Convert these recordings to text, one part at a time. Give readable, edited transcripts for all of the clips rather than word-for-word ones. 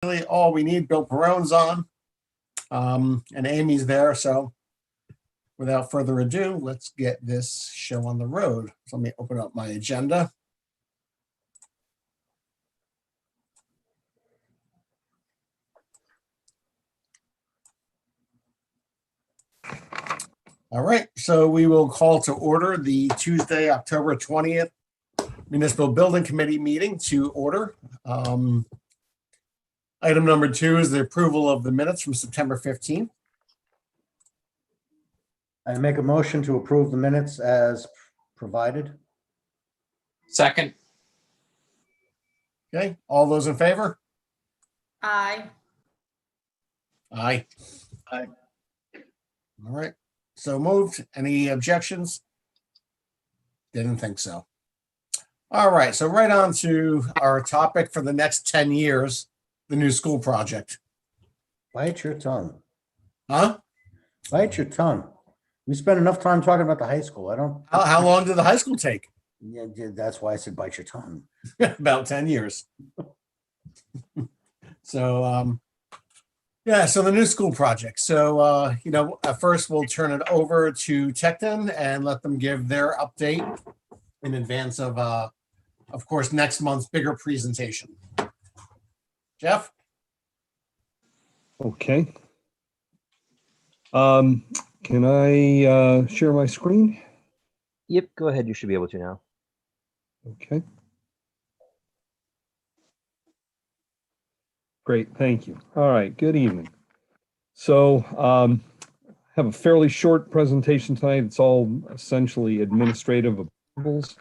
really all we need. Bill Perone's on, and Amy's there. So without further ado, let's get this show on the road. So let me open up my agenda. All right, so we will call to order the Tuesday, October 20th Municipal Building Committee meeting to order. Item number 2 is the approval of the minutes from September 15th. I make a motion to approve the minutes as provided. Second. Okay, all those in favor? Aye. Aye. Aye. All right, so moved. Any objections? Didn't think so. All right, so right on to our topic for the next 10 years, the new school project. Bite your tongue. Huh? Bite your tongue. We spent enough time talking about the high school. I don't. How long did the high school take? Yeah, that's why I said bite your tongue. About 10 years. So, yeah, so the new school project. So, first we'll turn it over to Tecton and let them give their update in advance of course, next month's bigger presentation. Jeff? Okay. Can I share my screen? Yep, go ahead. You should be able to now. Okay. Great, thank you. All right, good evening. So have a fairly short presentation tonight. It's all essentially administrative approvals.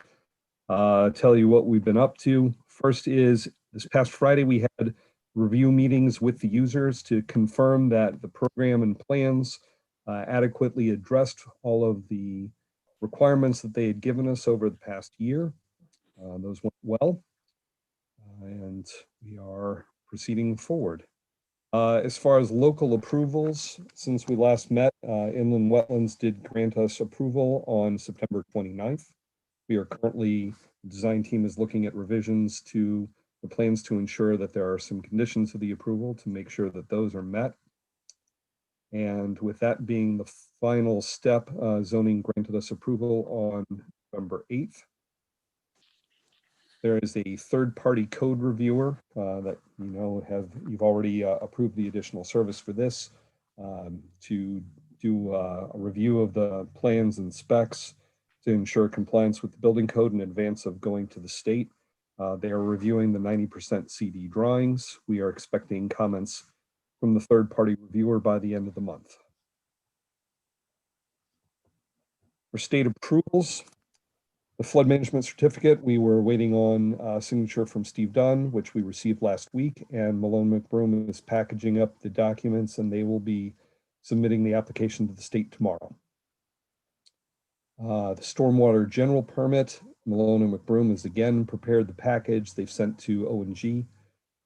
Tell you what we've been up to. First is this past Friday, we had review meetings with the users to confirm that the program and plans adequately addressed all of the requirements that they had given us over the past year. Those went well, and we are proceeding forward. As far as local approvals, since we last met, Inland Wetlands did grant us approval on September 29th. We are currently, the design team is looking at revisions to the plans to ensure that there are some conditions of the approval to make sure that those are met. And with that being the final step, zoning granted us approval on November 8th. There is a third-party code reviewer that you've already approved the additional service for this to do a review of the plans and specs to ensure compliance with the building code in advance of going to the state. They are reviewing the 90% CD drawings. We are expecting comments from the third-party reviewer by the end of the month. For state approvals, the flood management certificate, we were waiting on signature from Steve Dunn, which we received last week, and Malone McBroom is packaging up the documents and they will be submitting the application to the state tomorrow. The stormwater general permit, Malone and McBroom has again prepared the package they've sent to O&G.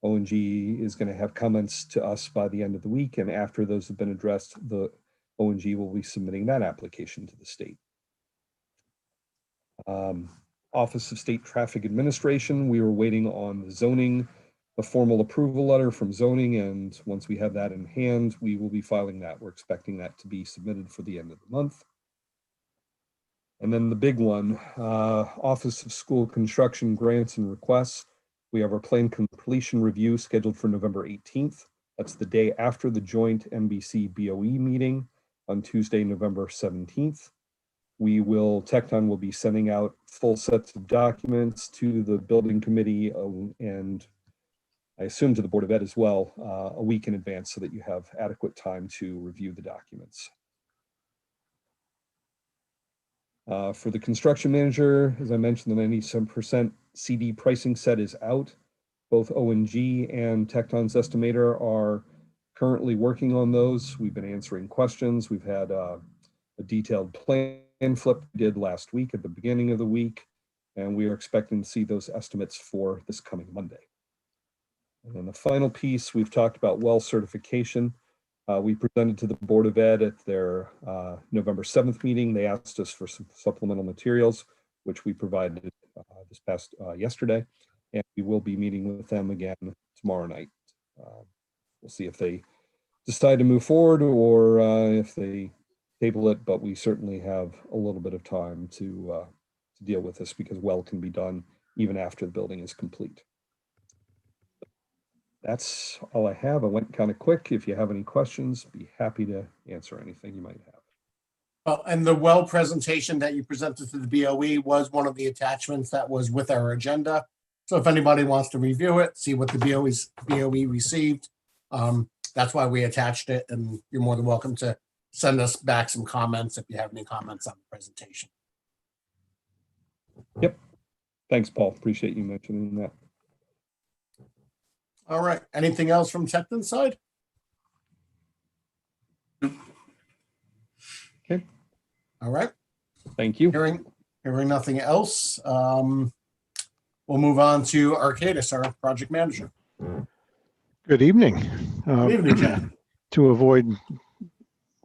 O&G is going to have comments to us by the end of the week, and after those have been addressed, the O&G will be submitting that application to the state. Office of State Traffic Administration, we were waiting on the zoning, a formal approval letter from zoning, and once we have that in hand, we will be filing that. We're expecting that to be submitted for the end of the month. And then the big one, Office of School Construction Grants and Requests. We have our plan completion review scheduled for November 18th. That's the day after the joint NBC BOE meeting on Tuesday, November 17th. Tecton will be sending out full sets of documents to the building committee and I assume to the Board of Ed as well, a week in advance so that you have adequate time to review the documents. For the construction manager, as I mentioned, the 97% CD pricing set is out. Both O&G and Tecton's estimator are currently working on those. We've been answering questions. We've had a detailed plan flip we did last week at the beginning of the week, and we are expecting to see those estimates for this coming Monday. And then the final piece, we've talked about well certification. We presented to the Board of Ed at their November 7th meeting. They asked us for some supplemental materials, which we provided this past yesterday, and we will be meeting with them again tomorrow night We'll see if they decide to move forward or if they table it, but we certainly have a little bit of time to deal with this because well can be done even after the building is complete. That's all I have. I went kind of quick. If you have any questions, be happy to answer anything you might have. Well, and the well presentation that you presented to the BOE was one of the attachments that was with our agenda. So if anybody wants to review it, see what the BOE received, that's why we attached it, and you're more than welcome to send us back some comments if you have any comments on the presentation. Thanks, Paul. Appreciate you mentioning that. All right. Anything else from Tecton's side? Okay. All right. Thank you. Hearing nothing else, we'll move on to Arcadis, our project manager. Good evening. Good evening, Jack. To avoid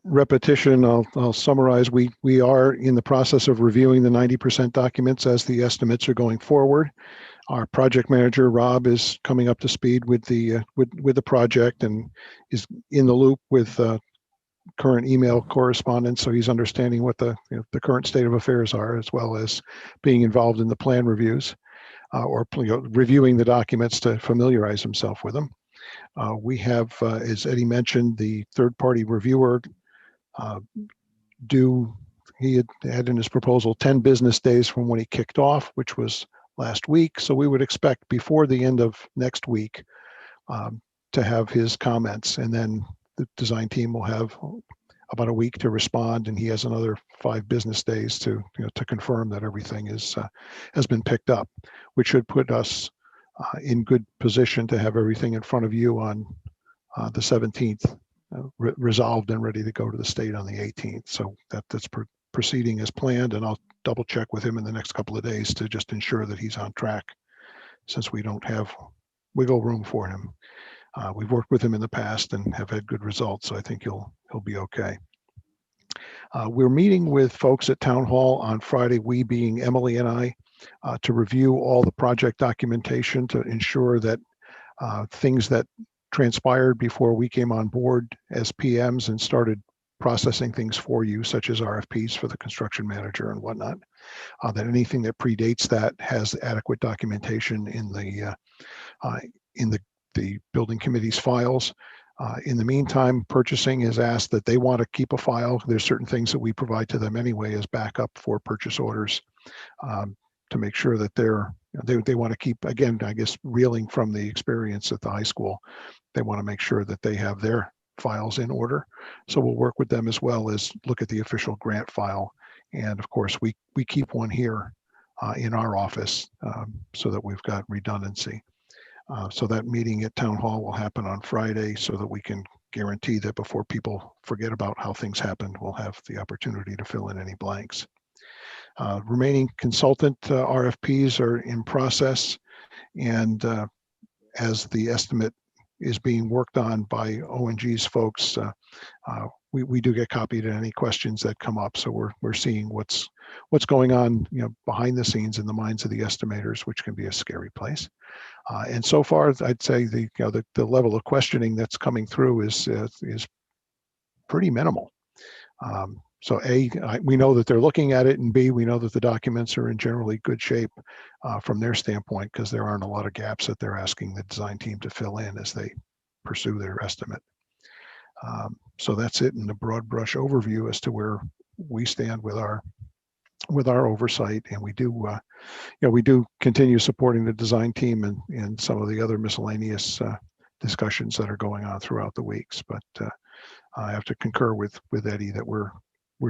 repetition, I'll summarize. We are in the process of reviewing the 90% documents as the estimates are going forward. Our project manager, Rob, is coming up to speed with the project and is in the loop with current email correspondence. So he's understanding what the current state of affairs are, as well as being involved in the plan reviews or reviewing the documents to familiarize himself with them. We have, as Eddie mentioned, the third-party reviewer he had in his proposal 10 business days from when he kicked off, which was last week. So we would expect before the end of next week to have his comments, and then the design team will have about a week to respond, and he has another 5 business days to confirm that everything has been picked up, which should put us in good position to have everything in front of you on the 17th, resolved and ready to go to the state on the 18th. So that's proceeding as planned, and I'll double check with him in the next couple of days to just ensure that he's on track, since we don't have wiggle room for him. We've worked with him in the past and have had good results, so I think he'll be okay. We're meeting with folks at Town Hall on Friday, we being Emily and I, to review all the project documentation to ensure that things that transpired before we came on board as PMs and started processing things for you, such as RFPs for the construction manager and whatnot, that anything that predates that has adequate documentation in the building committee's files. In the meantime, purchasing has asked that they want to keep a file. There's certain things that we provide to them anyway as backup for purchase orders, to make sure that they want to keep, again, I guess, reeling from the experience at the high school. They want to make sure that they have their files in order. So we'll work with them as well as look at the official grant file. And of course, we keep one here in our office so that we've got redundancy. So that meeting at Town Hall will happen on Friday so that we can guarantee that before people forget about how things happened, we'll have the opportunity to fill in any blanks. Remaining consultant RFPs are in process, and as the estimate is being worked on by ONG's folks, we do get copied in any questions that come up. So we're seeing what's going on, behind the scenes in the minds of the estimators, which can be a scary place. And so far, I'd say the level of questioning that's coming through is pretty minimal. So we know that they're looking at it, and B, we know that the documents are in generally good shape from their standpoint, because there aren't a lot of gaps that they're asking the design team to fill in as they pursue their estimate. So that's it in the broad brush overview as to where we stand with our oversight, and we do continue supporting the design team and some of the other miscellaneous discussions that are going on throughout the weeks. But I have to concur with Eddie that we're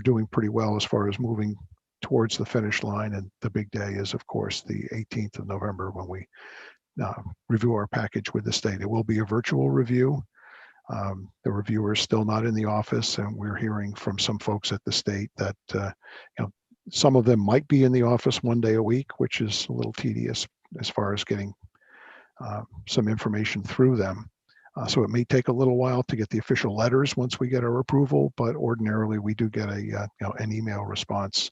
doing pretty well as far as moving towards the finish line. And the big day is, of course, the 18th of November when we review our package with the state. It will be a virtual review. The reviewer is still not in the office, and we're hearing from some folks at the state that some of them might be in the office one day a week, which is a little tedious as far as getting some information through them. So it may take a little while to get the official letters once we get our approval, but ordinarily we do get an email response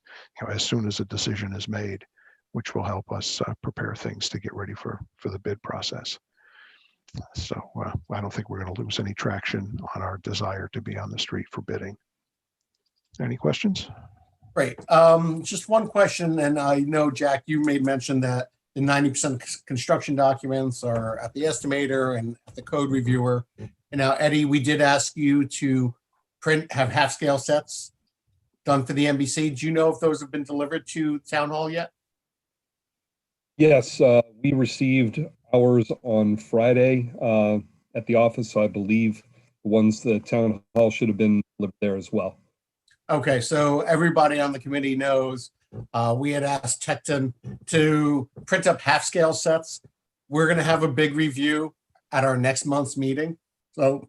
as soon as a decision is made, which will help us prepare things to get ready for the bid process. So I don't think we're going to lose any traction on our desire to be on the street for bidding. Any questions? Great. Just one question, and I know, Jack, you made mention that the 90% construction documents are at the estimator and at the code reviewer. And now, Eddie, we did ask you to have half-scale sets done for the NBC. Do you know if those have been delivered to Town Hall yet? Yes, we received ours on Friday at the office. So I believe the ones the town hall should have been delivered there as well. Okay, so everybody on the committee knows we had asked Tecton to print up half-scale sets. We're going to have a big review at our next month's meeting. So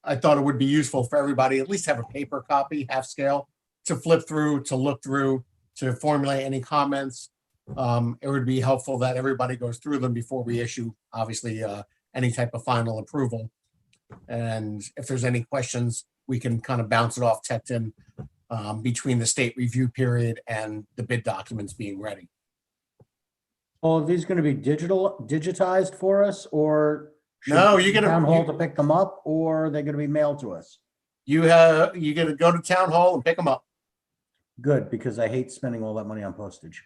I thought it would be useful for everybody at least have a paper copy, half-scale, to flip through, to look through, to formulate any comments. It would be helpful that everybody goes through them before we issue, obviously, any type of final approval. And if there's any questions, we can kind of bounce it off Tecton between the state review period and the bid documents being ready. Well, are these going to be digitized for us, or No, should Town Hall to pick them up, or are they going to be mailed to us? You got to go to Town Hall and pick them up. Good, because I hate spending all that money on postage.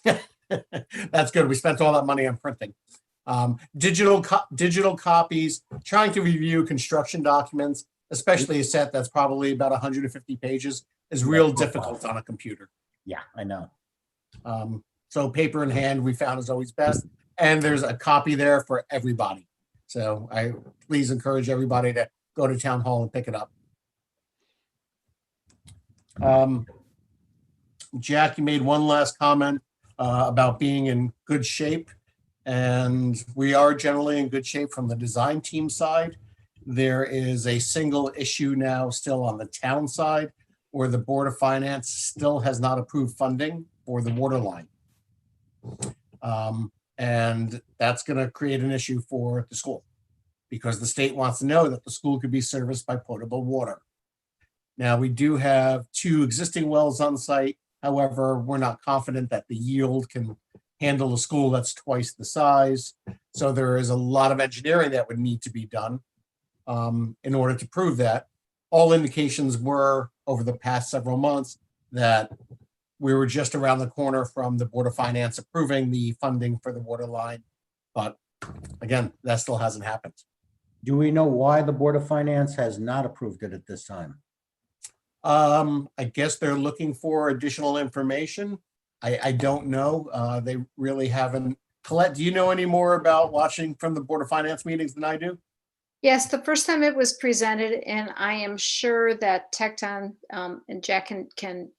That's good. We spent all that money on printing. Digital copies, trying to review construction documents, especially a set that's probably about 150 pages, is real difficult on a computer. Yeah, I know. So paper in hand, we found, is always best. And there's a copy there for everybody. So I please encourage everybody to go to Town Hall and pick it up. Jack, you made one last comment about being in good shape. And we are generally in good shape from the design team side. There is a single issue now still on the town side where the Board of Finance still has not approved funding for the water line. And that's going to create an issue for the school because the state wants to know that the school could be serviced by potable water. Now, we do have 2 existing wells on site. However, we're not confident that the yield can handle a school that's twice the size. So there is a lot of engineering that would need to be done in order to prove that. All indications were over the past several months that we were just around the corner from the Board of Finance approving the funding for the water line. But again, that still hasn't happened. Do we know why the Board of Finance has not approved it at this time? I guess they're looking for additional information. I don't know. They really haven't. Colette, do you know any more about watching from the Board of Finance meetings than I do? Yes, the first time it was presented, and I am sure that Tecton and Jack can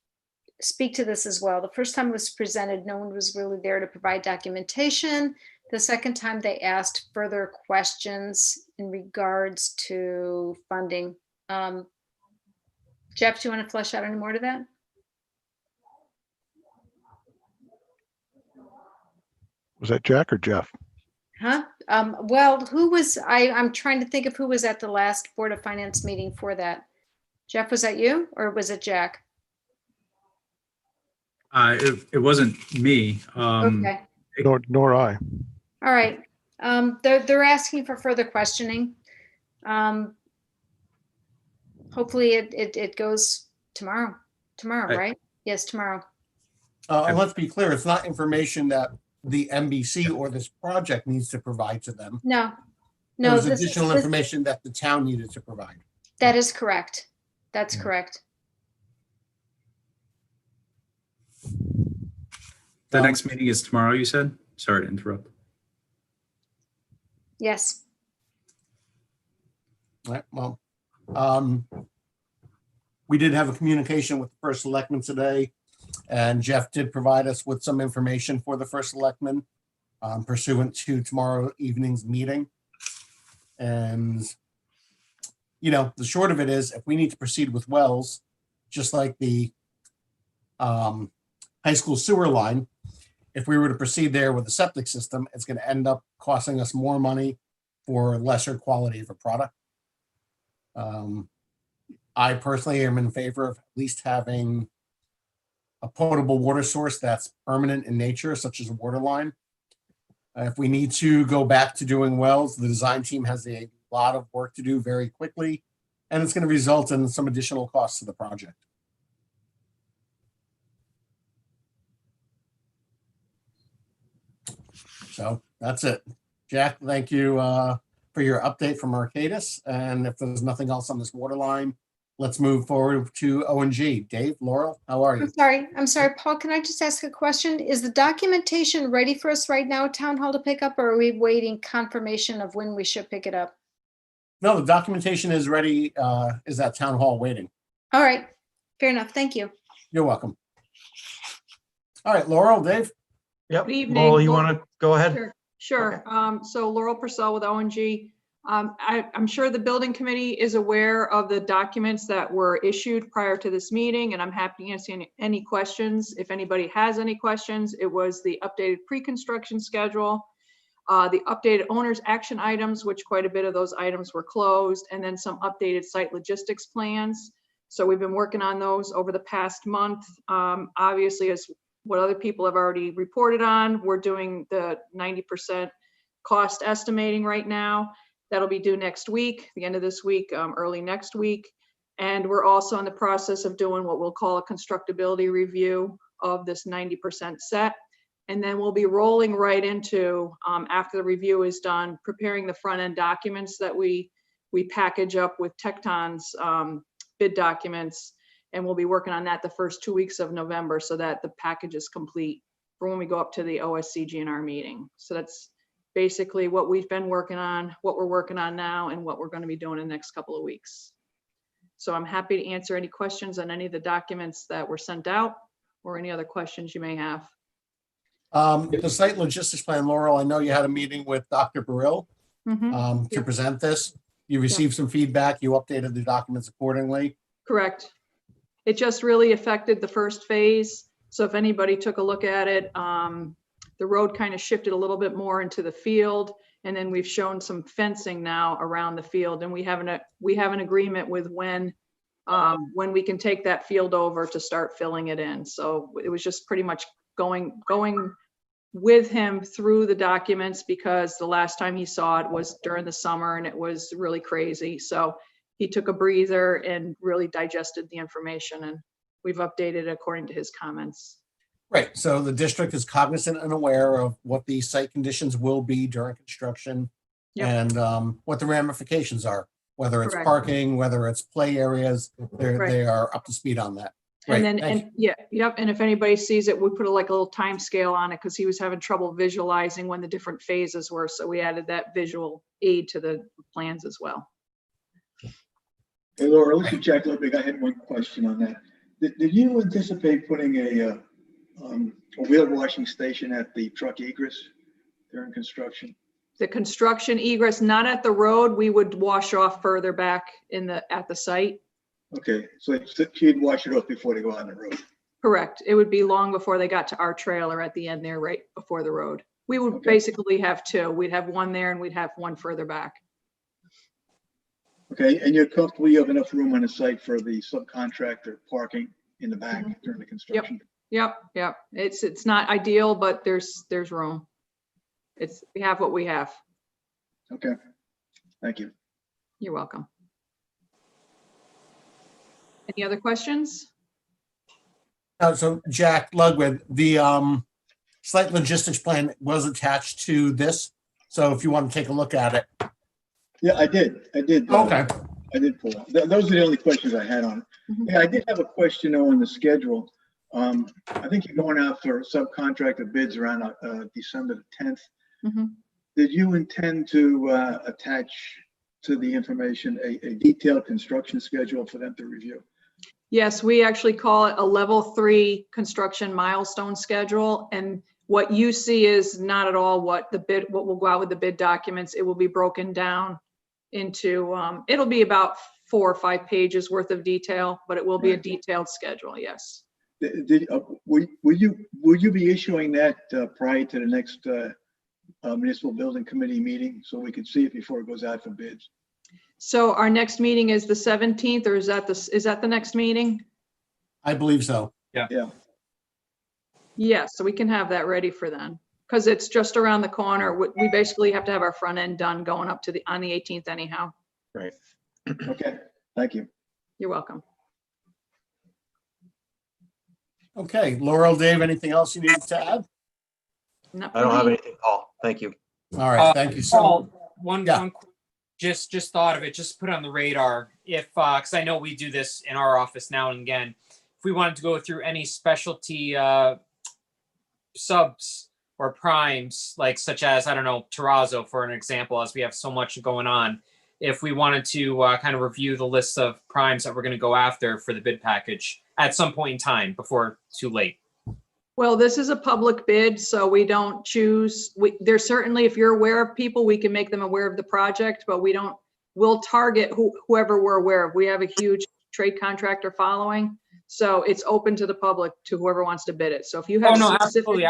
speak to this as well. The first time it was presented, no one was really there to provide documentation. The second time they asked further questions in regards to funding. Jeff, do you want to flesh out any more to that? Was that Jack or Jeff? Huh? Well, who was, I'm trying to think of who was at the last Board of Finance meeting for that. Jeff, was that you or was it Jack? It wasn't me. Okay. Nor I. All right. They're asking for further questioning. Hopefully it goes tomorrow. Tomorrow, right? Yes, tomorrow. And let's be clear, it's not information that the NBC or this project needs to provide to them. No, It no. was additional information that the town needed to provide. That is correct. That's correct. The next meeting is tomorrow, you said? Sorry to interrupt. Yes. All right, well, we did have a communication with the first selectman today, and Jeff did provide us with some information for the first selectman pursuant to tomorrow evening's meeting. And, you know, the short of it is, if we need to proceed with wells, just like the high school sewer line, if we were to proceed there with the septic system, it's going to end up costing us more money for lesser quality of a product. I personally am in favor of at least having a potable water source that's permanent in nature, such as a water line. If we need to go back to doing wells, the design team has a lot of work to do very quickly, and it's going to result in some additional costs to the project. So that's it. Jack, thank you for your update from Arcadis. And if there's nothing else on this water line, let's move forward to O&G. Dave, Laurel, how are you? I'm sorry, Paul, can I just ask a question? Is the documentation ready for us right now at Town Hall to pick up, or are we waiting confirmation of when we should pick it up? No, the documentation is ready, is at Town Hall waiting. All right, fair enough, thank you. You're welcome. All right, Laurel, Dave? Yep. Good evening. Laurel, you want to go ahead? Sure. So Laurel Purcell with ONG. I'm sure the building committee is aware of the documents that were issued prior to this meeting, and I'm happy to answer any questions. If anybody has any questions, it was the updated pre-construction schedule, the updated owner's action items, which quite a bit of those items were closed, and then some updated site logistics plans. So we've been working on those over the past month. Obviously, as what other people have already reported on, we're doing the 90% cost estimating right now. That'll be due next week, the end of this week, early next week. And we're also in the process of doing what we'll call a constructability review of this 90% set. And then we'll be rolling right into, after the review is done, preparing the front end documents that we package up with Tecton's bid documents. And we'll be working on that the first 2 weeks of November so that the package is complete for when we go up to the OSCGNR meeting. So that's basically what we've been working on, what we're working on now, and what we're going to be doing in the next couple of weeks. So I'm happy to answer any questions on any of the documents that were sent out or any other questions you may have. The site logistics plan, Laurel, I know you had a meeting with Dr. Burrill to Yep. present this. You received some feedback. You updated the documents accordingly. Correct. It just really affected the first phase. So if anybody took a look at it, the road kind of shifted a little bit more into the field. And then we've shown some fencing now around the field. And we have an agreement with when we can take that field over to start filling it in. So it was just pretty much going with him through the documents, because the last time he saw it was during the summer and it was really crazy. So he took a breather and really digested the information, and we've updated according to his comments. Right. So the district is cognizant and aware of what the site conditions will be during construction Yep. and what the ramifications are, whether it's Correct. parking, whether it's play areas, Right. they are up to speed on that. And Great, then, thank and if anybody sees it, we put a little time scale on it because he was having trouble visualizing when the different phases were. So we added that visual aid to the plans as well. Hey, Laura, this is Jack Ludwig. I had one question on that. Did you anticipate putting a wheel washing station at the truck egress during construction? The construction egress, not at the road, we would wash off further back at the site. Okay, so she'd wash it off before they go out on the road. Correct. It would be long before they got to our trailer at the end there, right before the road. We would Okay. basically have two. We'd have one there and we'd have one further back. Okay, and you're comfortable, you have enough room on the site for the subcontractor parking in the back during the construction? Yep. It's not ideal, but there's room. We have what we have. Okay, thank you. You're welcome. Any other questions? So Jack Ludwig, the site logistics plan was attached to this. So if you want to take a look at it. Yeah, I did. Okay. I did pull up. Those are the only questions I had on it. Mhm. Yeah, I did have a question though on the schedule. I think you're going out for subcontractor bids around December the 10th. Mhm. Did you intend to attach to the information a detailed construction schedule for them to review? Yes, we actually call it a level 3 construction milestone schedule. And what you see is not at all what will go out with the bid documents. It will be broken down into, it'll be about 4 or 5 pages worth of detail, but it will be a Right. detailed schedule. Yes. Will you be issuing that prior to the next municipal building committee meeting so we can see it before it goes out for bids? So our next meeting is the 17th, or is that the next meeting? I believe so. Yeah, Yes, so we can have that ready for then. because it's just around the corner. We basically have to have our front end done going up to on the 18th anyhow. Right. Okay, thank you. You're welcome. Okay, Laurel, Dave, anything else you need to add? Not I don't for have me. anything, Paul. Thank you. All right, thank you so much. Paul, one, Yeah. one, quick- just thought of it, just put it on the radar. If, cause I know we do this in our office now and again. If we wanted to go through any specialty, subs or primes, like such as, I don't know, terrazzo for an example, as we have so much going on. If we wanted to kind of review the list of primes that we're going to go after for the bid package at some point in time before too late. Well, this is a public bid, so we don't choose. There's certainly, if you're aware of people, we can make them aware of the project, but we'll target whoever we're aware of. We have a huge trade contractor following, so it's open to the public, to whoever wants to bid it. So if you have Oh, no, specific, absolutely.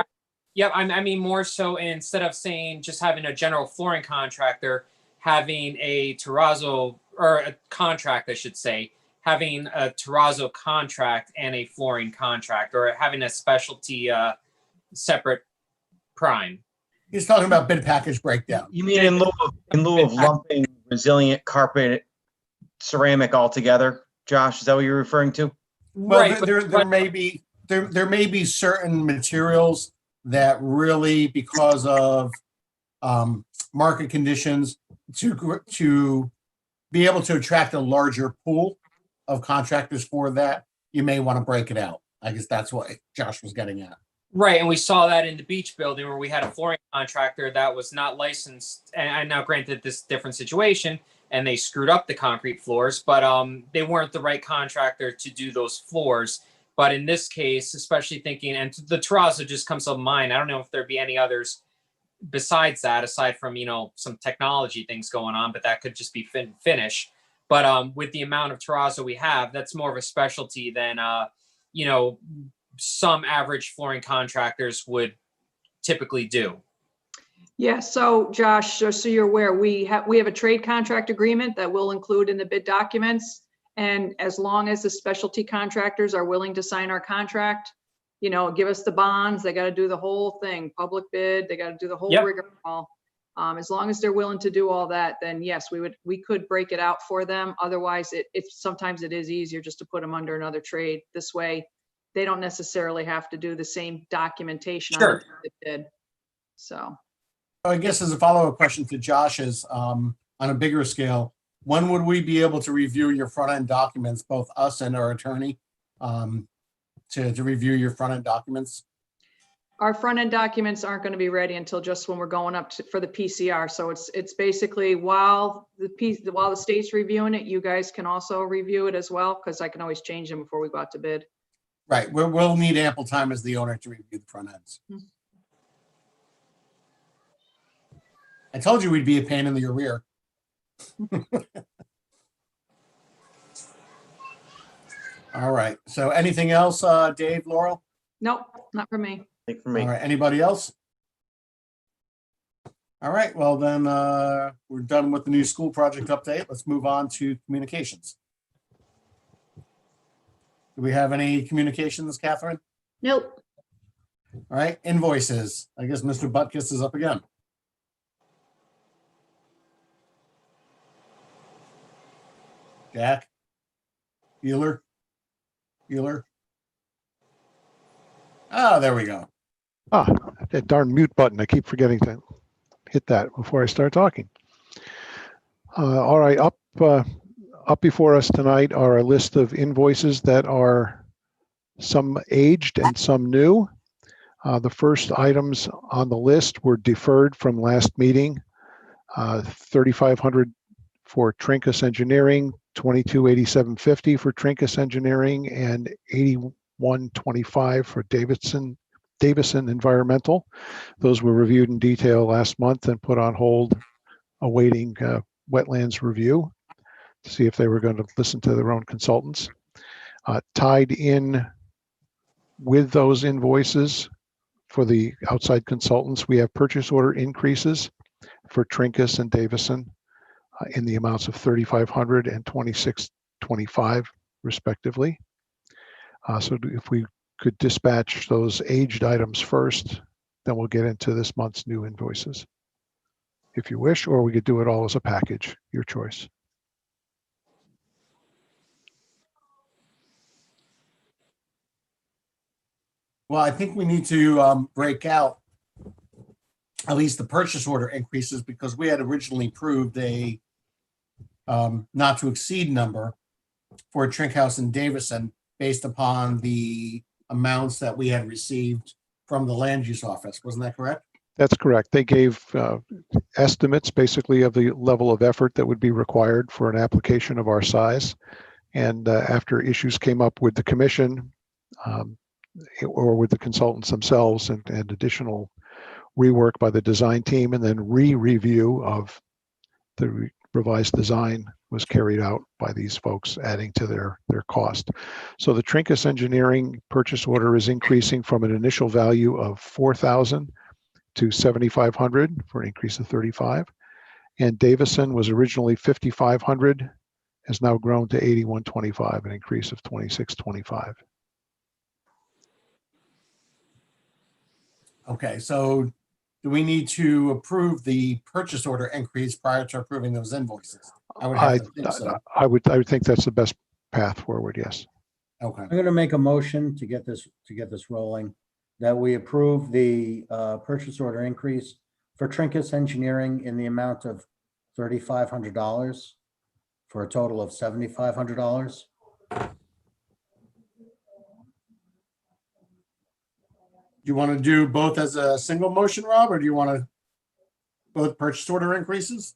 Yep, I mean more so instead of saying just having a general flooring contractor, having a terrazzo or a contract, I should say, having a terrazzo contract and a flooring contract, or having a specialty separate prime. He's talking about bid package breakdown. You mean in lieu of lumping resilient carpet ceramic all together, Josh? Is that what you're referring to? Well, Right, there may be certain materials that really, because of market conditions, to be able to attract a larger pool of contractors for that, you may want to break it out. I guess that's what Josh was getting at. Right, and we saw that in the beach building where we had a flooring contractor that was not licensed. And now, granted, this different situation, and they screwed up the concrete floors, but they weren't the right contractor to do those floors. But in this case, especially thinking, and the terrazzo just comes to mind. I don't know if there'd be any others besides that, aside from, you know, some technology things going on, but that could just be finish. But with the amount of terrazzo we have, that's more of a specialty than, you know, some average flooring contractors would typically do. yeah, so Josh, just so you're aware, we have a trade contract agreement that we'll include in the bid documents. And as long as the specialty contractors are willing to sign our contract, you know, give us the bonds, they got to do the whole thing, public bid, they got to do the whole Yep. rigmarole. As long as they're willing to do all that, then yes, we could break it out for them. Otherwise, sometimes it is easier just to put them under another trade. This way, they don't necessarily have to do the same documentation on Sure. the bid. So. I guess as a follow-up question to Josh's, on a bigger scale, when would we be able to review your front-end documents, both us and our attorney, to review your front-end documents? Our front-end documents aren't going to be ready until just when we're going up for the PCR. So it's basically while the state's reviewing it, you guys can also review it as well, because I can always change them before we go out to bid. Right, we'll need ample time as the owner to review the front ends. I told you we'd be a pain in the rear. All right, so anything else, Dave, Laurel? Nope, not for me. Think for All me. right, anybody else? All right, well then, we're done with the new school project update. Let's move on to communications. Do we have any communications, Catherine? Nope. All right, invoices. I guess Mr. Butkus is up again. Jack? Bueller? Ah, there we go. That darn mute button. I keep forgetting to hit that before I start talking. All right, up before us tonight are a list of invoices that are some aged and some new. The first items on the list were deferred from last meeting. $3,500 for Trinkus Engineering, $2287.50 for Trinkus Engineering, and $8125 for Davison Environmental. Those were reviewed in detail last month and put on hold, awaiting wetlands review to see if they were going to listen to their own consultants. Tied in with those invoices for the outside consultants, we have purchase order increases for Trinkus and Davison in the amounts of $3,500 and $2,625 respectively. So if we could dispatch those aged items first, then we'll get into this month's new invoices. If you wish, or we could do it all as a package, your choice. Well, I think we need to break out at least the purchase order increases, because we had originally approved a not to exceed number for Trinkhouse and Davison based upon the amounts that we had received from the land use office. Wasn't that correct? That's correct. They gave estimates basically of the level of effort that would be required for an application of our size. And after issues came up with the commission or with the consultants themselves and additional rework by the design team, and then re-review of the revised design was carried out by these folks, adding to their cost. So the Trinkus Engineering purchase order is increasing from an initial value of $4,000 to $7,500 for an increase of 35. And Davison was originally $5,500, has now grown to $8,125, an increase of $2,625. Okay, so do we need to approve the purchase order increase prior to approving those invoices? I would have to think so. I would think that's the best path forward. Yes. Okay, I'm going to make a motion to get this rolling, that we approve the purchase order increase for Trinkus Engineering in the amount of $3,500 for a total of $7,500. do you want to do both as a single motion, Rob, or do you want to both purchase order increases?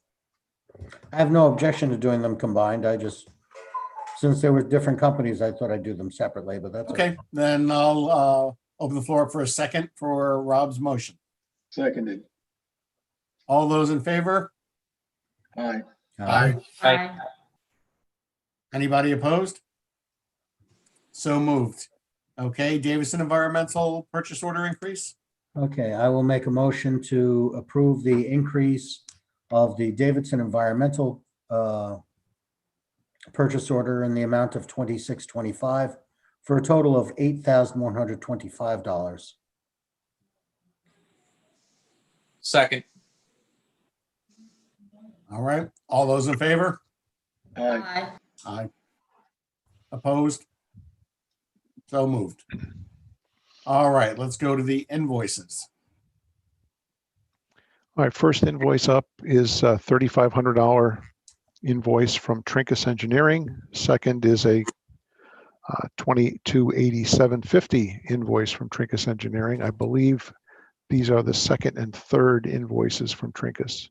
I have no objection to doing them combined. I just, since they were different companies, I thought I'd do them separately, but that's Okay, then I'll open the floor up for a second for Rob's motion. Seconded. All those in favor? Aye. Aye. Anybody opposed? So moved. Okay, Davison Environmental purchase order increase? Okay, I will make a motion to approve the increase of the Davidson Environmental purchase order in the amount of $2,625 for a total of $8,125. Second. All right, all those in favor? Aye. Aye. Opposed? So moved. All right, let's go to the invoices. All right, first invoice up is a $3,500 invoice from Trinkus Engineering. Second is a $2,287.50 invoice from Trinkus Engineering. I believe these are the second and third invoices from Trinkus.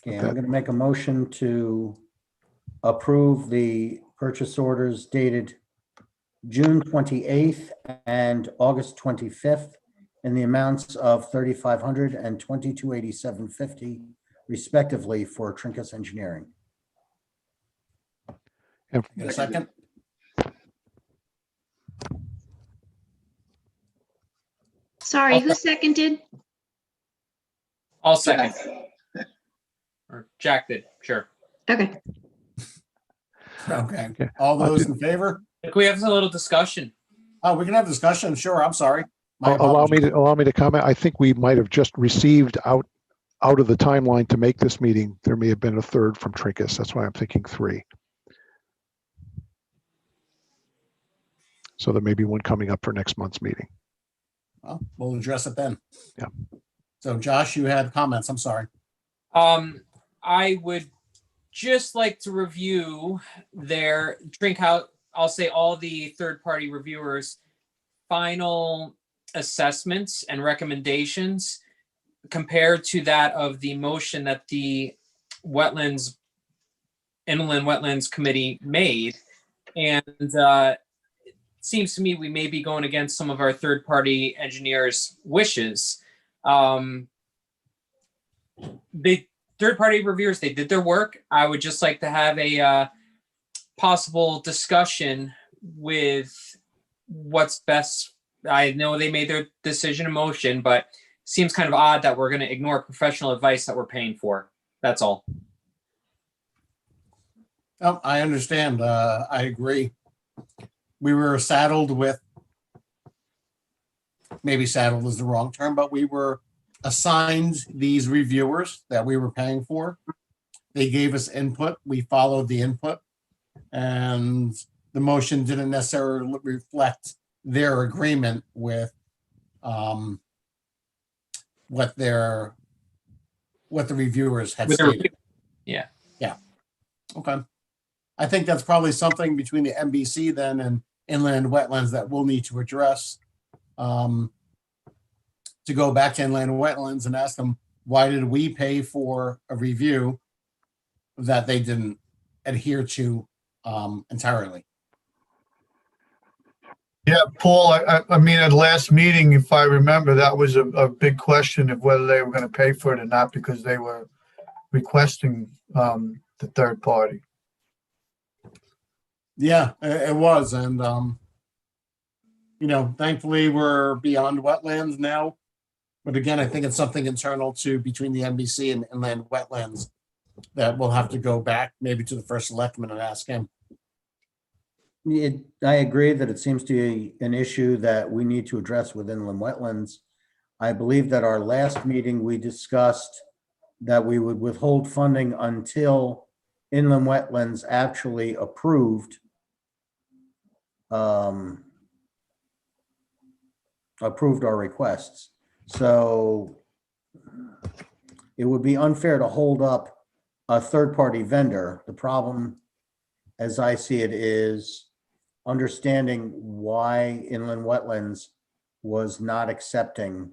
Okay, I'm going to make a motion to approve the purchase orders dated June 28th and August 25th in the amounts of $3,500 and $2,287.50 respectively for Trinkus Engineering. And Get a second? Sorry, who seconded? I'll second. Or Jack did, sure. Okay. Okay, Okay. all those in favor? Can we have a little discussion? Oh, we can have discussion, sure, I'm sorry. My allow me apologies. to comment. I think we might have just received out of the timeline to make this meeting. There may have been a third from Trinkus. That's why I'm thinking 3. So there may be one coming up for next month's meeting. Well, we'll address it then. Yeah. So Josh, you had comments, I'm sorry. I would just like to review their Trinkhouse, I'll say all the third-party reviewers' final assessments and recommendations compared to that of the motion that the Inland Wetlands Committee made. And it seems to me we may be going against some of our third-party engineers' wishes. The third-party reviewers, they did their work. I would just like to have a possible discussion with what's best. I know they made their decision in motion, but seems kind of odd that we're going to ignore professional advice that we're paying for. That's all. Oh, I understand. I agree. We were saddled with maybe saddled is the wrong term, but we were assigned these reviewers that we were paying for. They gave us input. We followed the input. And the motion didn't necessarily reflect their agreement with what the reviewers had With the stated. Yeah. Yeah. Okay. I think that's probably something between the NBC then and inland wetlands that we'll need to address. To go back to inland wetlands and ask them, why did we pay for a review that they didn't adhere to entirely? Yeah, Paul, I mean, at last meeting, if I remember, that was a big question of whether they were going to pay for it or not because they were requesting the third party. Yeah, it was. And, thankfully we're beyond wetlands now. But again, I think it's something internal to between the NBC and inland wetlands that we'll have to go back maybe to the first selectman and ask him. I agree that it seems to be an issue that we need to address with inland wetlands. I believe that our last meeting, we discussed that we would withhold funding until inland wetlands actually approved our requests. So it would be unfair to hold up a third-party vendor. The problem, as I see it, is understanding why inland wetlands was not accepting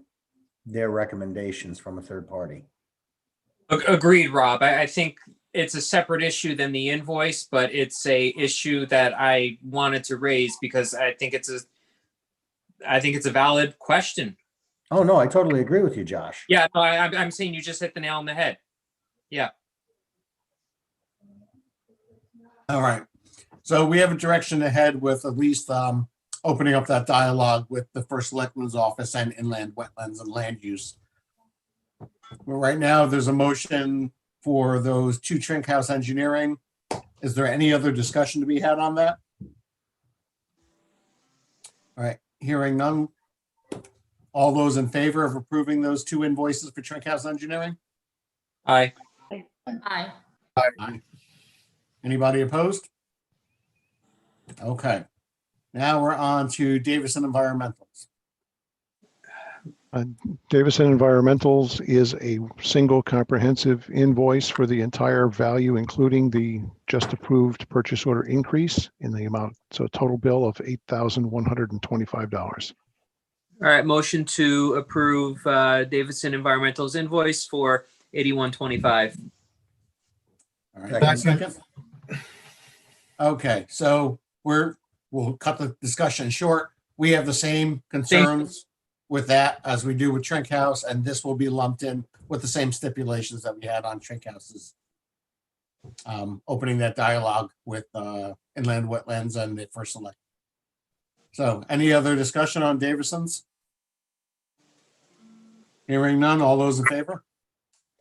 their recommendations from a third party. Agreed, Rob. I think it's a separate issue than the invoice, but it's a issue that I wanted to raise because I think it's a valid question. Oh, no, I totally agree with you, Josh. Yeah, no, I'm saying you just hit the nail on the head. Yeah. All right. So we have a direction ahead with at least opening up that dialogue with the first selectman's office and inland wetlands and land use. But right now, there's a motion for those two Trink House engineering. Is there any other discussion to be had on that? All right, hearing none. All those in favor of approving those two invoices for Trink House engineering? Aye. Aye. Aye. Anybody opposed? Okay. Now we're on to Davison Environmentals. Davison Environmentals is a single comprehensive invoice for the entire value, including the just approved purchase order increase in the amount. So a total bill of $8,125. All right, motion to approve Davidson Environmental's invoice for $81.25. All right, second. Okay, so we'll cut the discussion short. We have the same concerns with that as we do with Trink House, and this will be lumped in with the same stipulations that we had on Trink House's opening that dialogue with inland wetlands and the first select. So any other discussion on Davison's? Hearing none, all those in favor?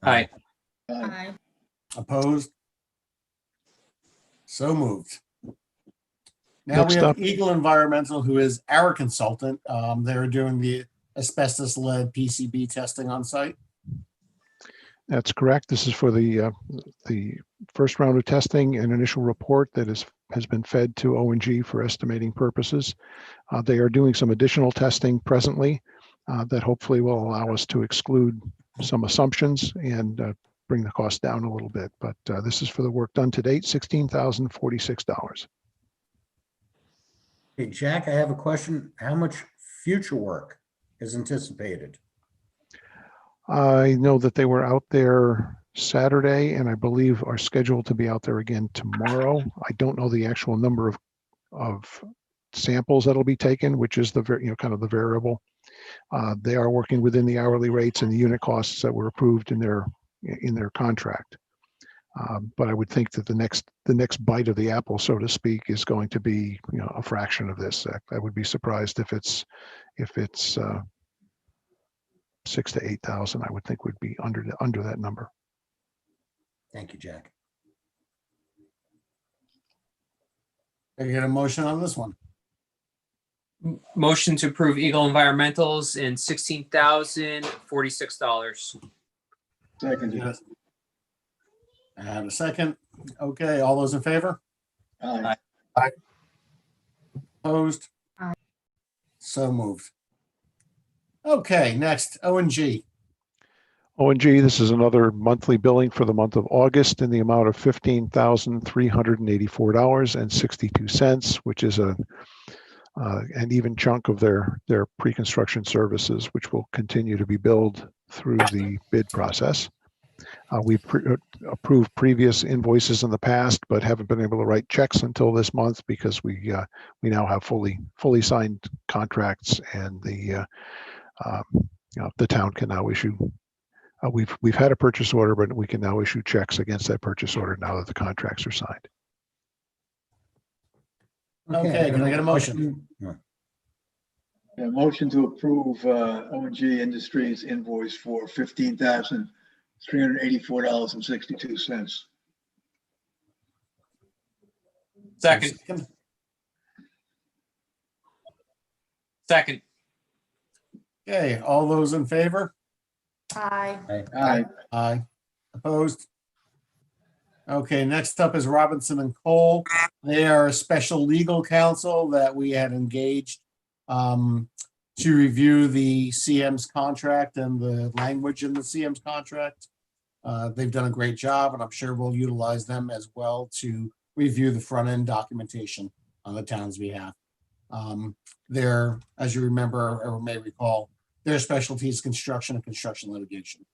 Aye. Aye. Opposed? So moved. Now Next we have up. Eagle Environmental, who is our consultant. They're doing the asbestos-lead PCB testing on site. That's correct. This is for the first round of testing and initial report that has been fed to O&G for estimating purposes. They are doing some additional testing presently that hopefully will allow us to exclude some assumptions and bring the cost down a little bit. But this is for the work done to date, $16,046. Hey, Jack, I have a question. How much future work is anticipated? I know that they were out there Saturday and I believe are scheduled to be out there again tomorrow. I don't know the actual number of samples that'll be taken, which is the kind of the variable. They are working within the hourly rates and the unit costs that were approved in their contract. But I would think that the next bite of the apple, so to speak, is going to be a fraction of this. I would be surprised if it's 6,000 to 8,000. I would think would be under that number. Thank you, Jack. Can I get a motion on this one? Motion to approve Eagle Environmentals in $16,046. Second. Yes. And a second. Okay, all those in favor? Aye. Opposed? Aye. So moved. Okay, next, O&G. O&G, this is another monthly billing for the month of August in the amount of $15,384.62, which is an even chunk of their pre-construction services, which will continue to be billed through the bid process. We've approved previous invoices in the past, but haven't been able to write checks until this month because we now have fully signed contracts, and the town can now issue. We've had a purchase order, but we can now issue checks against that purchase order now that the contracts are signed. Okay, can I get a motion? Yeah, motion to approve O&G Industries invoice for $15,384.62. Second. Second. Okay, all those in favor? Aye. Aye. Aye. Opposed? Okay, next up is Robinson and Cole. They are a special legal counsel that we had engaged to review the CM's contract and the language in the CM's contract. They've done a great job, and I'm sure we'll utilize them as well to review the front end documentation on the town's behalf. They're, as you remember or may recall, their specialty is construction and construction litigation.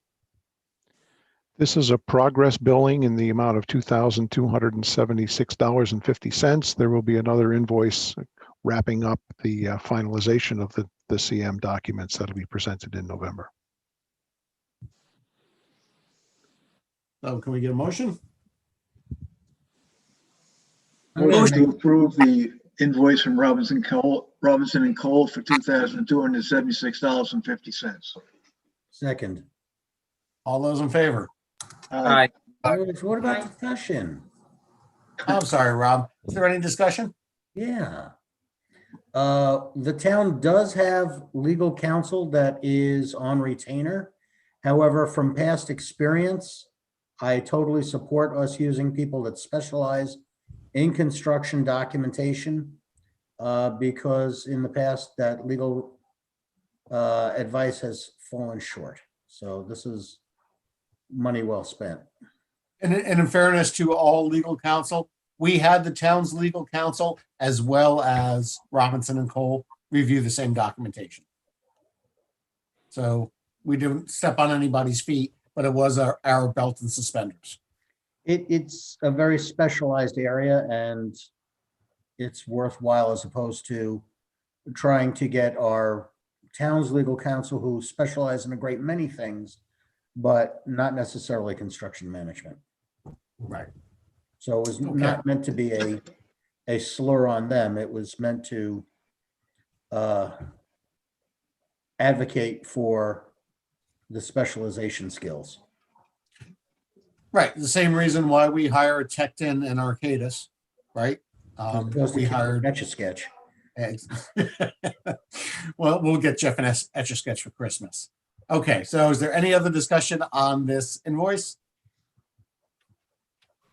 This is a progress billing in the amount of $2,276.50. There will be another invoice wrapping up the finalization of the CM documents that will be presented in November. So can we get a motion? Motion to approve the invoice from Robinson and Cole for $2,276.50. Second. All those in favor? Aye. What about discussion? I'm sorry, Rob. Is there any discussion? Yeah. The town does have legal counsel that is on retainer. However, from past experience, I totally support us using people that specialize in construction documentation, because in the past that legal advice has fallen short. So this is money well spent. And in fairness to all legal counsel, we had the town's legal counsel as well as Robinson and Cole review the same documentation. So we didn't step on anybody's feet, but it was our belt and suspenders. It's a very specialized area, and it's worthwhile as opposed to trying to get our town's legal counsel, who specialize in a great many things, but not necessarily construction management. Right. So it was Okay. not meant to be a slur on them. It was meant to advocate for the specialization skills. Right. The same reason why we hire a Tecton and Arcadis, right? We hired Etch-a-Sketch. Well, we'll get Jeff an Etch-a-Sketch for Christmas. Okay, so is there any other discussion on this invoice?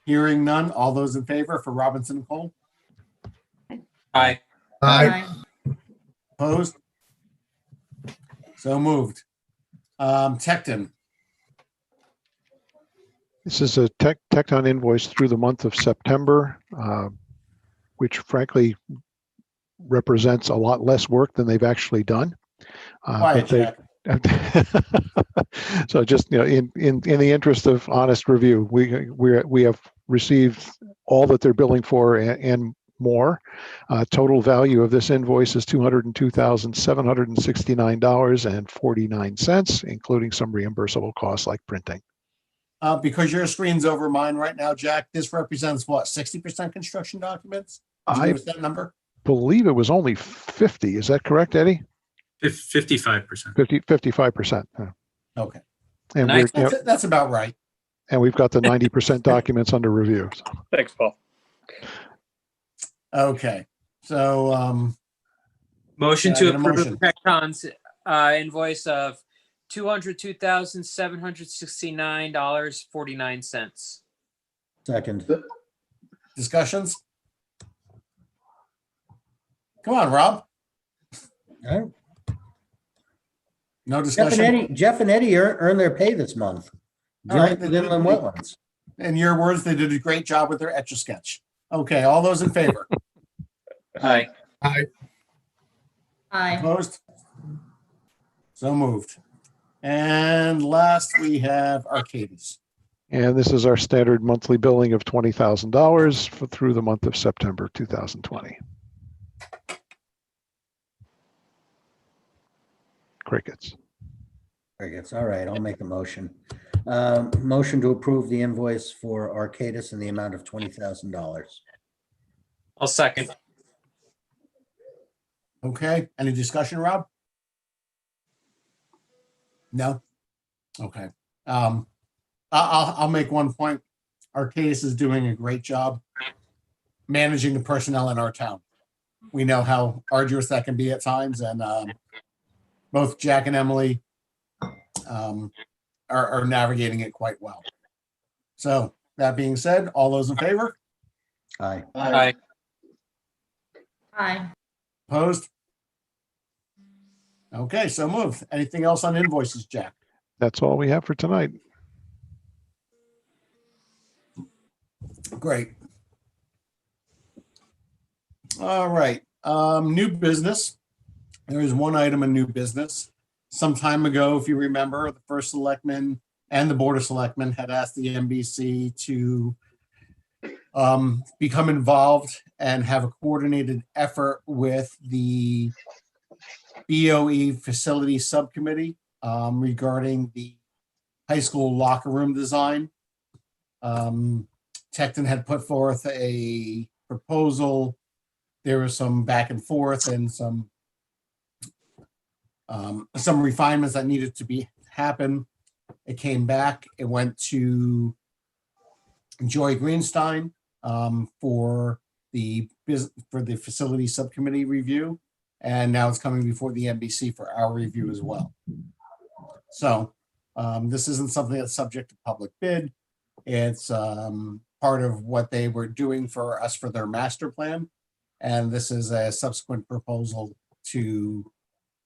Hearing none, all those in favor for Robinson and Cole? Aye. Aye. Opposed? So moved. Tecton. This is a Tecton invoice through the month of September, which frankly represents a lot less work than they've actually done. Quiet, Jack. So just, in the interest of honest review, we have received all that they're billing for and more. Total value of this invoice is $202,769.49, including some reimbursable costs like printing. Because your screen's over mine right now, Jack, this represents what, 60% construction documents? Did you I give us that number? believe it was only 50. Is that correct, Eddie? 55%. 55%. Okay. And Nice. That's about right. and we've got the 90% documents under review. So. Thanks, Paul. Okay. So Motion Can I to get a approve motion? Tecton's invoice of $202,769.49. Second. Discussions? Come on, Rob. All right. No Jeff and discussion? Eddie earned their pay this month. All right. Dealing with inland wetlands. In your words, they did a great job with their Etch-a-Sketch. Okay, all those in favor? Aye. Aye. Opposed? So moved. And last, we have Arcadis. And this is our standard monthly billing of $20,000 through the month of September 2020. Crickets. Very good. All right, I'll make a motion. Motion to approve the invoice for Arcadis in the amount of $20,000. I'll second. Okay, any discussion, Rob? No? Okay. I'll make one point. Arcadis is doing a great job managing the personnel in our town. We know how arduous that can be at times, and both Jack and Emily are navigating it quite well. So that being said, all those in favor? Aye. Aye. Aye. Opposed? Okay, so moved. Anything else on invoices, Jack? That's all we have for tonight. Great. All right, new business. There is one item in new business. Some time ago, if you remember, the first selectman and the board of selectmen had asked the NBC to become involved and have a coordinated effort with the BOE facility subcommittee regarding the high school locker room design. Tecton had put forth a proposal. There was some back and forth and some refinements that needed to happen. It came back. It went to Joy Greenstein for the facility subcommittee review, and now it's coming before the NBC for our review as well. So this isn't something that's subject to public bid. It's part of what they were doing for us for their master plan, and this is a subsequent proposal to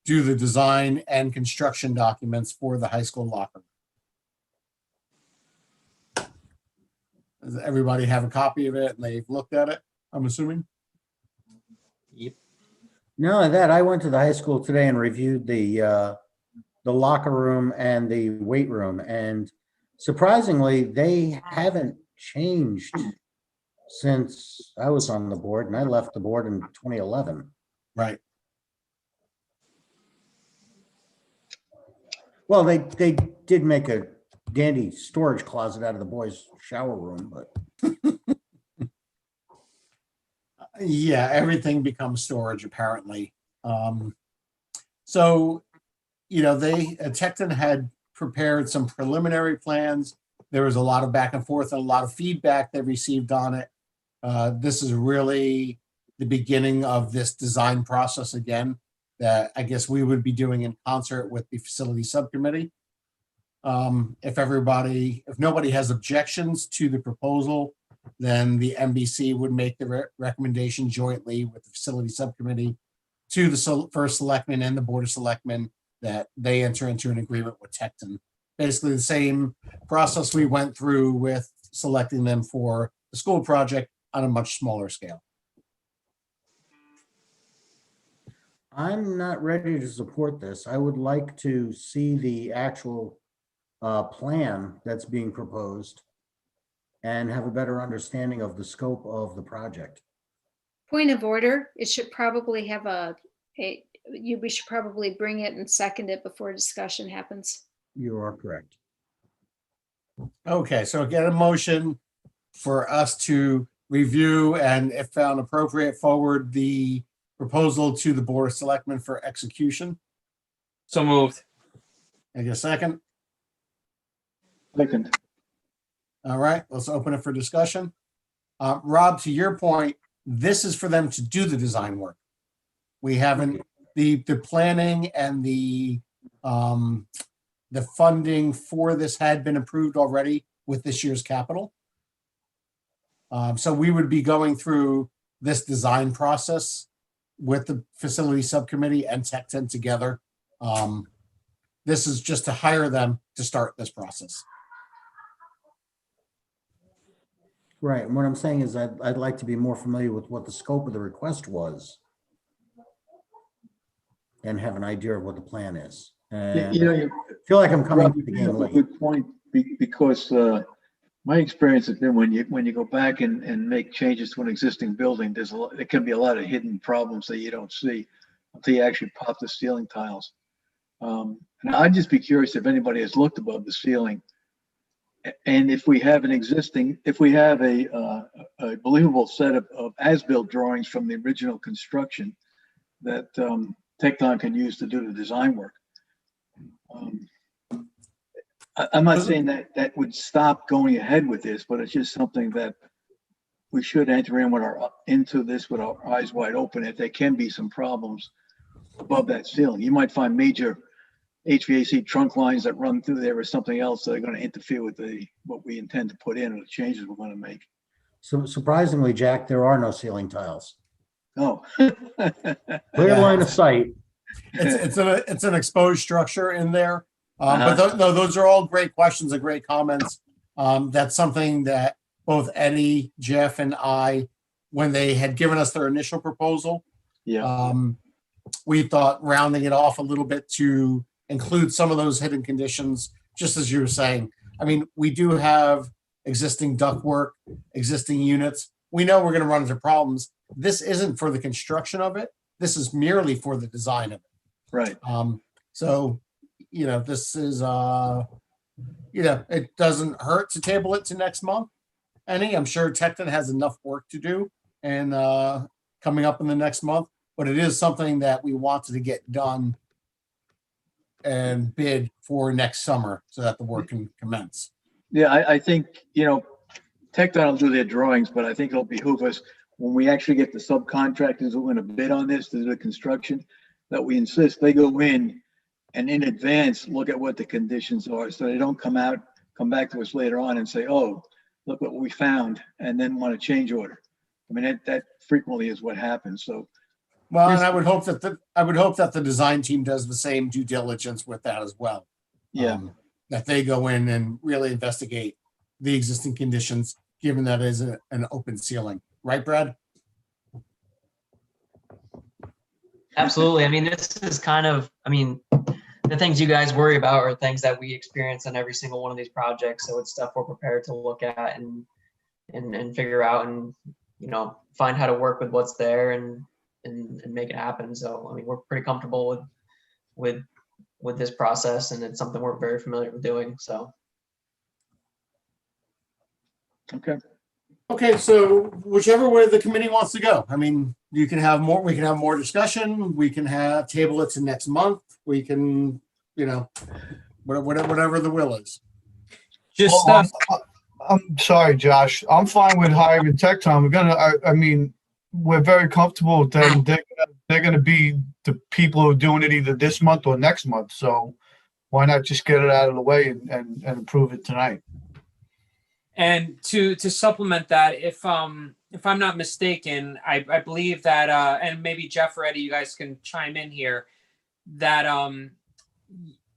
do the design and construction documents for the high school locker room. Does everybody have a copy of it and they've looked at it, I'm assuming? Yep. Not only that, I went to the high school today and reviewed the locker room and the weight room, and surprisingly, they haven't changed since I was on the board, and I left the board in 2011. Right. Well, they did make a dandy storage closet out of the boys' shower room, but Yeah, everything becomes storage apparently. So, Tecton had prepared some preliminary plans. There was a lot of back and forth and a lot of feedback they received on it. This is really the beginning of this design process again, that I guess we would be doing in concert with the facility subcommittee. If nobody has objections to the proposal, then the NBC would make the recommendation jointly with the facility subcommittee to the first selectman and the board of selectmen that they enter into an agreement with Tecton. Basically the same process we went through with selecting them for the school project on a much smaller scale. I'm not ready to support this. I would like to see the actual plan that's being proposed and have a better understanding of the scope of the project. Point of order, it should probably have we should probably bring it and second it before discussion happens. You are correct. Okay, so get a motion for us to review and, if found appropriate, forward the proposal to the board of selectmen for execution. So moved. I get a second. Second. All right, let's open it for discussion. Rob, to your point, this is for them to do the design work. We haven't the planning and the funding for this had been approved already with this year's capital. So we would be going through this design process with the facility subcommittee and Tech10 together. This is just to hire them to start this process. Right, and what I'm saying is I'd like to be more familiar with what the scope of the request was and have an idea of what the plan is. And You know, I feel like I'm coming to the you game have a late. good point, because my experience has been when you go back and make changes to an existing building, there can be a lot of hidden problems that you don't see until you actually pop the ceiling tiles. And I'd just be curious if anybody has looked above the ceiling. And if we have a believable set of as-built drawings from the original construction that Tecton can use to do the design work. I'm not saying that would stop going ahead with this, but it's just something that we should enter into this with our eyes wide open. If there can be some problems above that ceiling, you might find major HVAC trunk lines that run through there or something else that are going to interfere with what we intend to put in or the changes we're going to make. So surprisingly, Jack, there are no ceiling tiles. Oh. Clear line of sight. It's an exposed structure in there. But those are all great questions and great comments. That's something that both Eddie, Jeff, and I, when they had given us their initial proposal, we thought rounding it off a little bit to include some of those hidden conditions, just as you were saying. I mean, we do have existing ductwork, existing units. We know we're going to run into problems. This isn't for the construction of it. This is merely for the design of it. Right. So, this is, it doesn't hurt to table it to next month. I'm sure Tecton has enough work to do and coming up in the next month, but it is something that we wanted to get done and bid for next summer so that the work can commence. Yeah, I think, Tecton will do their drawings, but I think it'll behoove us when we actually get the subcontractors who are going to bid on this to do the construction, that we insist they go in and in advance look at what the conditions are, so they don't come back to us later on and say, oh, look what we found, and then want a change order. I mean, that frequently is what happens. So, well, and I would hope that the design team does the same due diligence with that as well. Yeah. That they go in and really investigate the existing conditions, given that it is an open ceiling. Right, Brad? Absolutely. I mean, this is the things you guys worry about are things that we experience on every single one of these projects. So it's stuff we're prepared to look at and figure out and, find how to work with what's there and make it happen. So, I mean, we're pretty comfortable with this process, and it's something we're very familiar with doing. So. Okay, so whichever way the committee wants to go. I mean, we can have more discussion. We can table it to next month. We can, whatever the will is. Just I'm sorry, Josh. I'm fine with hiring Tecton. We're very comfortable with them. They're going to be the people who are doing it either this month or next month. So why not just get it out of the way and approve it tonight? And to supplement that, if I'm not mistaken, I believe that and maybe Jeff or Eddie, you guys can chime in here, that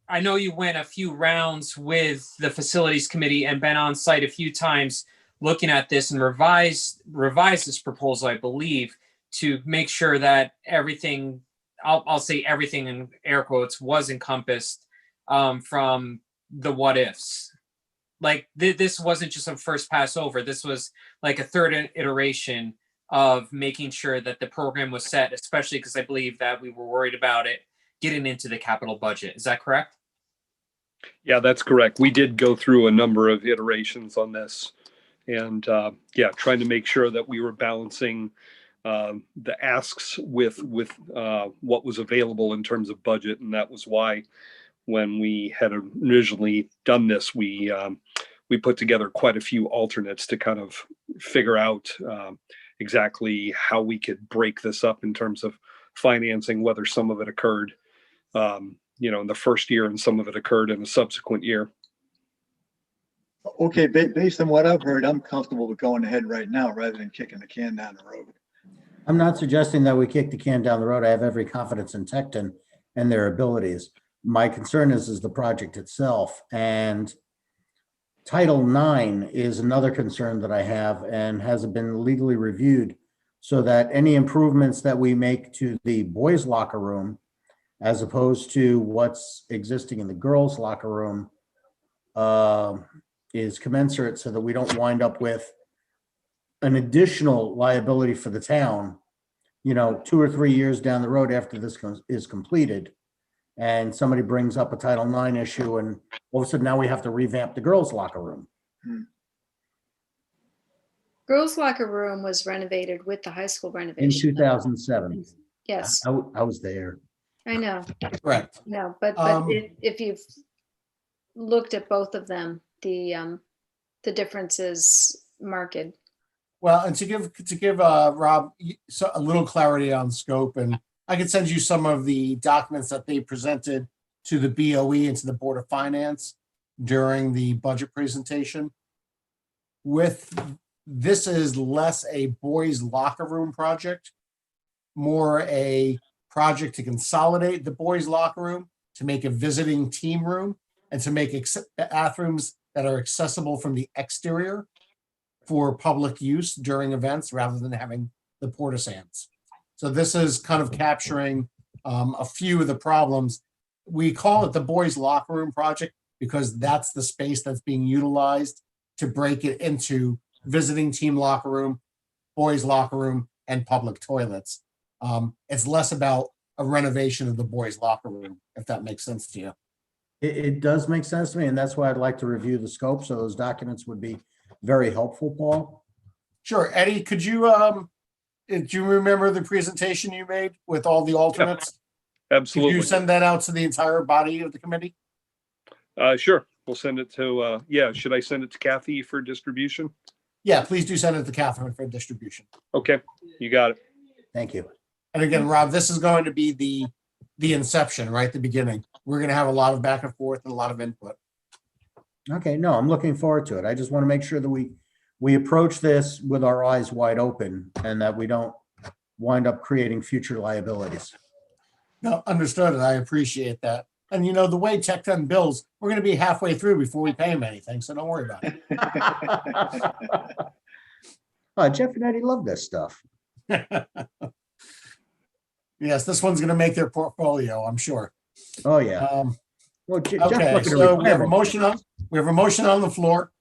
I know you went a few rounds with the facilities committee and been on site a few times looking at this and revised this proposal, I believe, to make sure that everything, I'll say everything in air quotes, was encompassed from the what ifs. Like this wasn't just a first pass over. This was like a third iteration of making sure that the program was set, especially because I believe that we were worried about it getting into the capital budget. Is that correct? Yeah, that's correct. We did go through a number of iterations on this and trying to make sure that we were balancing the asks with what was available in terms of budget. And that was why when we had originally done this, we put together quite a few alternates to kind of figure out exactly how we could break this up in terms of financing, whether some of it occurred, in the first year and some of it occurred in a subsequent year. Okay, based on what I've heard, I'm comfortable with going ahead right now rather than kicking the can down the road. I'm not suggesting that we kick the can down the road. I have every confidence in Tecton and their abilities. My concern is the project itself, and Title IX is another concern that I have and hasn't been legally reviewed, so that any improvements that we make to the boys' locker room, as opposed to what's existing in the girls' locker room, is commensurate, so that we don't wind up with an additional liability for the town, 2 or 3 years down the road after this is completed, and somebody brings up a Title IX issue, and all of a sudden now we have to revamp the girls' locker room. Girls' locker room was renovated with the high school In renovation. 2007. Yes, I was there. I know. Correct. No, but if you've looked at both of them, the difference is marked. Well, and to give Rob a little clarity on scope, and I can send you some of the documents that they presented to the BOE and to the Board of Finance during the budget presentation. This is less a boys' locker room project, more a project to consolidate the boys' locker room, to make a visiting team room, and to make bathrooms that are accessible from the exterior for public use during events rather than having the porta sands. So this is kind of capturing a few of the problems. We call it the boys' locker room project because that's the space that's being utilized to break it into visiting team locker room, boys' locker room, and public toilets. It's less about a renovation of the boys' locker room, if that makes sense to you. It does make sense to me, and that's why I'd like to review the scope, so those documents would be very helpful, Paul. Sure. Eddie, do you remember the presentation you made with all the alternates? Absolutely. Could you send that out to the entire body of the committee? Sure. We'll send it to, should I send it to Kathy for distribution? Yeah, please do send it to Catherine for distribution. Okay, you got it. Thank you. And again, Rob, this is going to be the inception, right? The beginning. We're going to have a lot of back and forth and a lot of input. Okay, no, I'm looking forward to it. I just want to make sure that we approach this with our eyes wide open and that we don't wind up creating future liabilities. No, understood, and I appreciate that. And the way Tech 10 bills, we're going to be halfway through before we pay them anything, so don't worry about it. Jeff and Eddie love this stuff. Yes, this one's going to make their portfolio, I'm sure. Oh, yeah. Well, Jeff's Okay, looking to so we have a retire. motion on the floor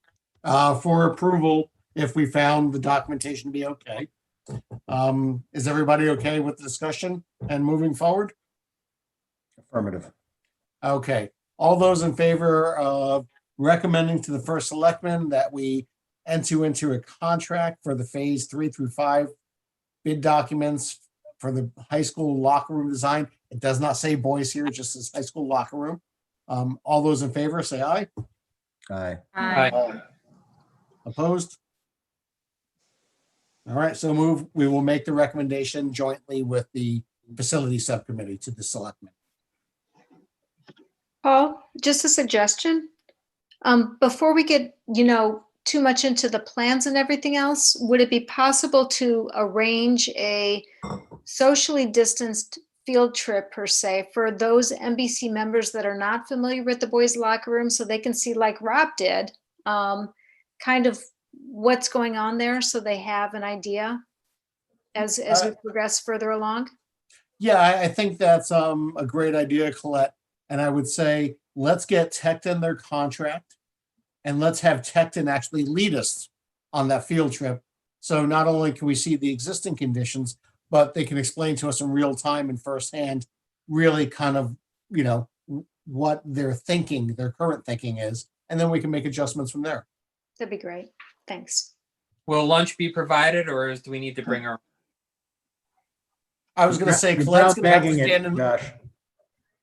for approval if we found the documentation to be okay. Is everybody okay with the discussion and moving forward? Affirmative. Okay, all those in favor of recommending to the first selectman that we enter into a contract for the phase 3 through 5 bid documents for the high school locker room design. It does not say boys here, it just says high school locker room. All those in favor say aye. Aye. Aye. Opposed? All right, so we will make the recommendation jointly with the facility subcommittee to the selectmen. Paul, just a suggestion. Before we get, too much into the plans and everything else, would it be possible to arrange a socially distanced field trip per se for those NBC members that are not familiar with the boys' locker room, so they can see, like Rob did, kind of what's going on there, so they have an idea as we progress further along? Yeah, I think that's a great idea, Colette. And I would say, let's get Tecton their contract and let's have Tecton actually lead us on that field trip. So not only can we see the existing conditions, but they can explain to us in real time and firsthand, really kind of, what their current thinking is. And then we can make adjustments from there. That'd be great. Thanks. Will lunch be provided, or do we need to bring our? I was going to say, Colette's going to have to stand in. Josh.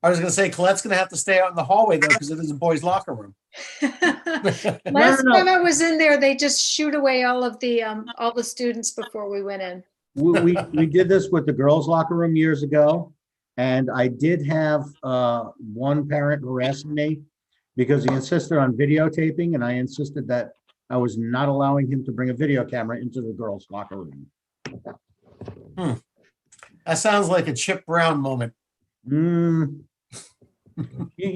I was going to say, Colette's going to have to stay out in the hallway though, because it is a boys' locker room. Last time I was in there, they just shoot away all of the students before we went in. We did this with the girls' locker room years ago. And I did have one parent harassing me because he insisted on videotaping, and I insisted that I was not allowing him to bring a video camera into the girls' locker room. That sounds like a Chip Brown moment. You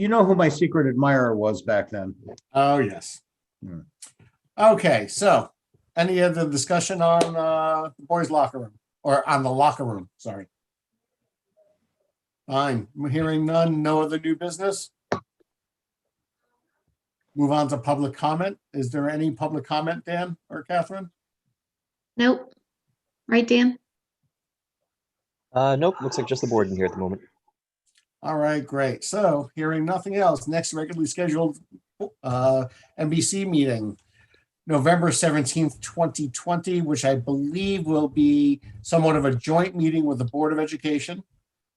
know who my secret admirer was back then. Oh, yes. Hmm. Okay, so any other discussion on the boys' locker room or on the locker room? Sorry. Fine. I'm hearing none. No other new business. Move on to public comment. Is there any public comment, Dan or Catherine? Nope. Right, Dan? Nope, looks like just the board in here at the moment. All right, great. So hearing nothing else, next regularly scheduled NBC meeting, November 17th, 2020, which I believe will be somewhat of a joint meeting with the Board of Education,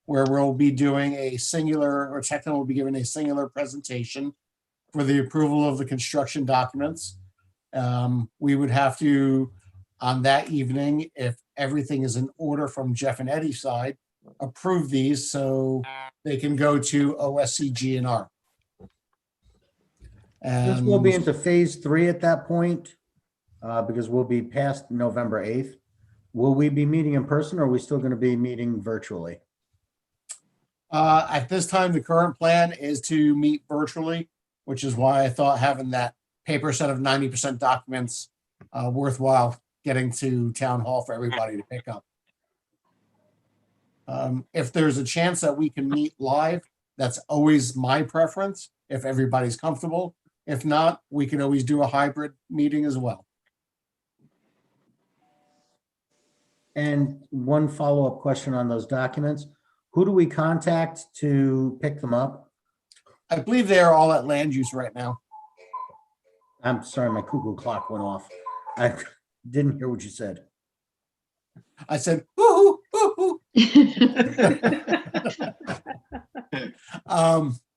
where we'll be doing a singular, or Techno will be giving a singular presentation for the approval of the construction documents. We would have to, on that evening, if everything is in order from Jeff and Eddie's side, approve these so they can go to OSCGNR. This will be into phase 3 at that point, because we'll be past November 8th. Will we be meeting in person, or are we still going to be meeting virtually? At this time, the current plan is to meet virtually, which is why I thought having that paper set of 90% documents worthwhile getting to town hall for everybody to pick up. If there's a chance that we can meet live, that's always my preference, if everybody's comfortable. If not, we can always do a hybrid meeting as well. And one follow-up question on those documents. Who do we contact to pick them up? I believe they are all at land use right now. I'm sorry, my cuckoo clock went off. I didn't hear what you said. I said, woo-hoo, woo-hoo.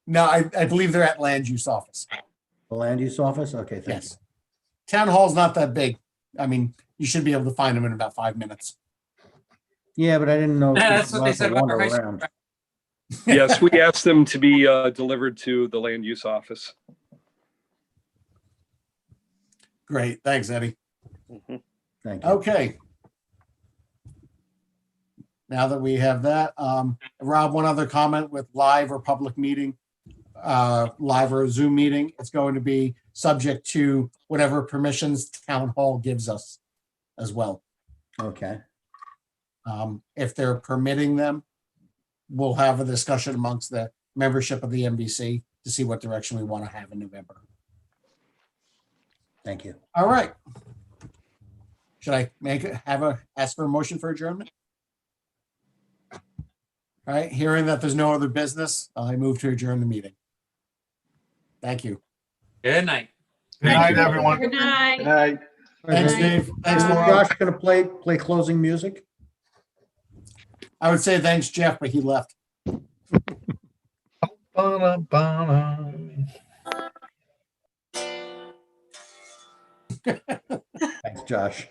No, I believe they're at land use office. The land use office? Okay, thank you. Yes. Town hall's not that big. I mean, you should be able to find them in about 5 minutes. Yeah, but I didn't know. if Yeah, we that's what they allowed to said about wander our high school. around. Yes, we asked them to be delivered to the land use office. Great. Thanks, Eddie. Thank you. Okay. Now that we have that, Rob, one other comment with live or public meeting, live or Zoom meeting, it's going to be subject to whatever permissions town hall gives us as well. Okay. If they're permitting them, we'll have a discussion amongst the membership of the NBC to see what direction we want to have in November. Thank you. All right. Should I ask for a motion for adjournment? All right, hearing that there's no other business, I move to adjourn the meeting. Thank you. Good night. Good night, everyone. Good night. Good night. Thanks, Dave. Thanks, Is Laura. Josh going to play closing music? I would say thanks, Jeff, but he left. Thanks, Josh.